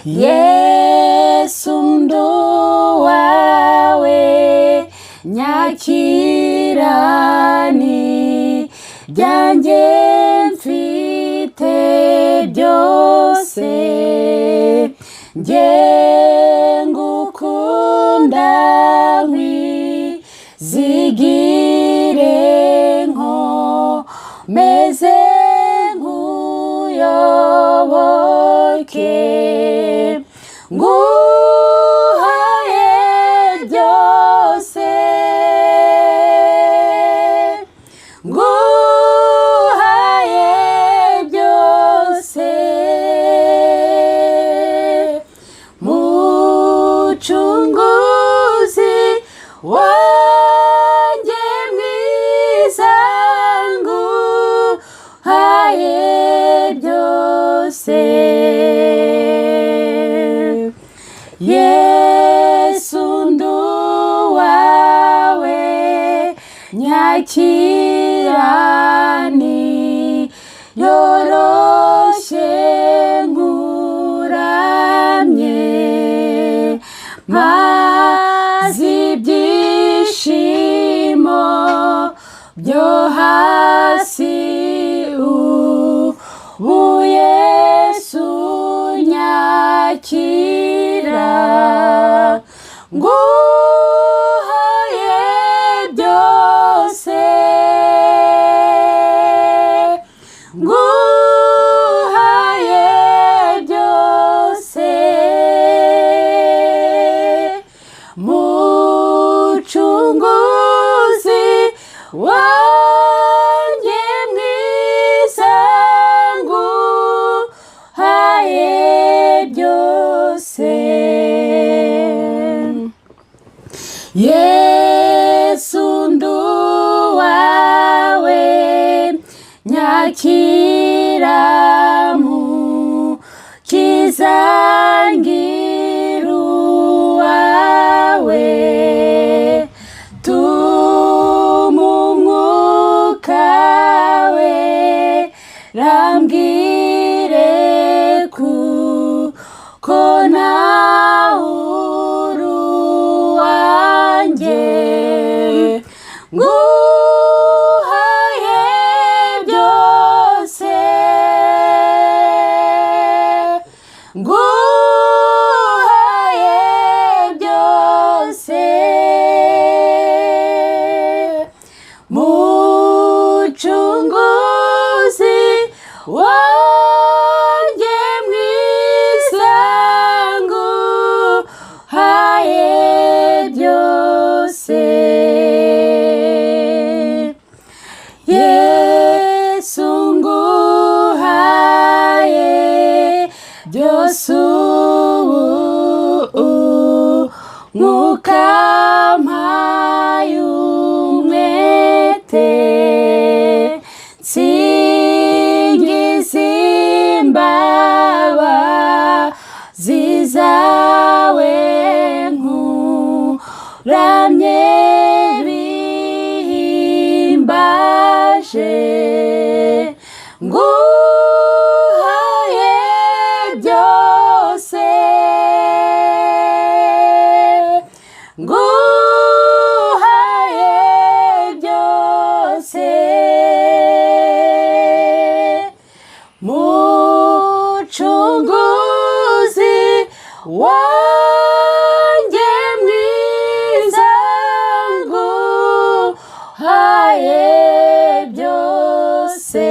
Yesu nduwawe nyakirani byanjye mfite byose njye ngukunda nkwizigire nkomeze nkuyoboke nguhaye byose nguhaye byose mucunguzi wanjye mwiza nguhaye byose Yesu nduwawe nyakirani yoroshe nkuramye maze ibyishimo byo hasi ubu Yesu nyakira nguhaye byose nguhaye byose mucunguzi wanjye mwiza nguhaye byose Yesu nduwawe nyakira mukiza ngira uwawe tuma umwuka wera ambwire kuko nawe uri uwanjye nguhaye byose nguhaye byose mucunguzi wanjye mwiza nguhaye byose Yesu nguhaye byose ubu nkukampaye umwete nsingiza imbabazi zawe nkuramye bihimbaje nguhaye byose nguhaye byose mucunguzi wanjye mwiza nguhaye byose